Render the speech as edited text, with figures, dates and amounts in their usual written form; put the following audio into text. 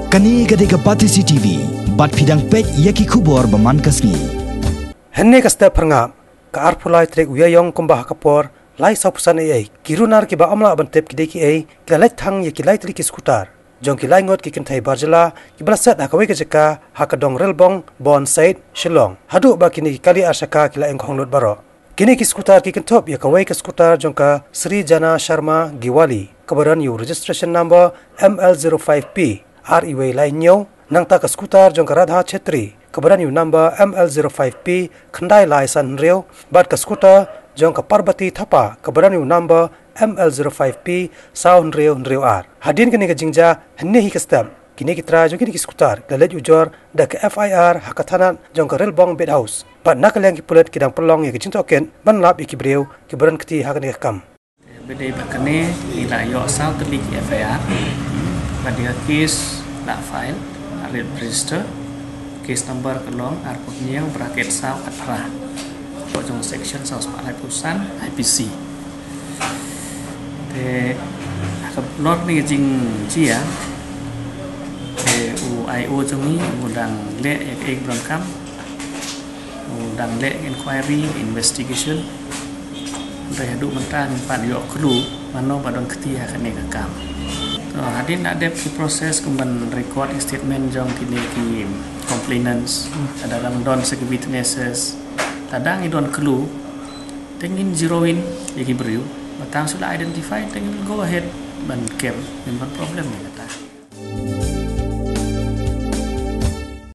Kani gadega pati CCTV, bat pidang pek yaki kubor baman kasni. Henne kasta perngap, ka arpulai trek uyayong kumbah kapor, lai saupusan ai, kirunar ki ba amla bantep kideki ai, kila lai thang yaki lai tri ki skutar. Jong ki lai ngot ki kentai barjala, ki belasat hakawai kejeka, hakadong relbong, bon said, shillong. Hadu ba kini kali arsaka kila engkong lot baro. Kini ki skutar ki kentop yakawai ke skutar jongka Sri Jana Sharma Giwali. Kabaran yu registration number ML05P. REW lainnya nang tak skutar jongka Radha Chetri. Kabaran yu number ML05P khandai laisan reu bat ke skutar jongka Parbati Thapa. Kabaran yu number ML05P saun reu R. Hadin kini ke jingja henne hi kestam. Kini kita jong kini ki skutar lalet ujor dak FIR hakathanan jongka relbong bed house. Pat nak yang ki pulet kidang pelong ya ki cintoken ban lap iki breu ki beran keti hakan kam. Bede bakane ila yo asal telik FIR. Pada kes la file register case number kelong arputnya bracket saw atra. Pojong section saw pusan IPC. Te lot ni jing cia UIO jami undang le ek belangkam undang le inquiry investigation rehadu mentang pan yo kelu mano padon ketia kene kakam to hadin ada proses kumban record statement jong kini ki complainants kadang don segi witnesses kadang idon kelu tengin zeroin yaki beriu batang sudah identify tengin go ahead ban kem memang problem ni kata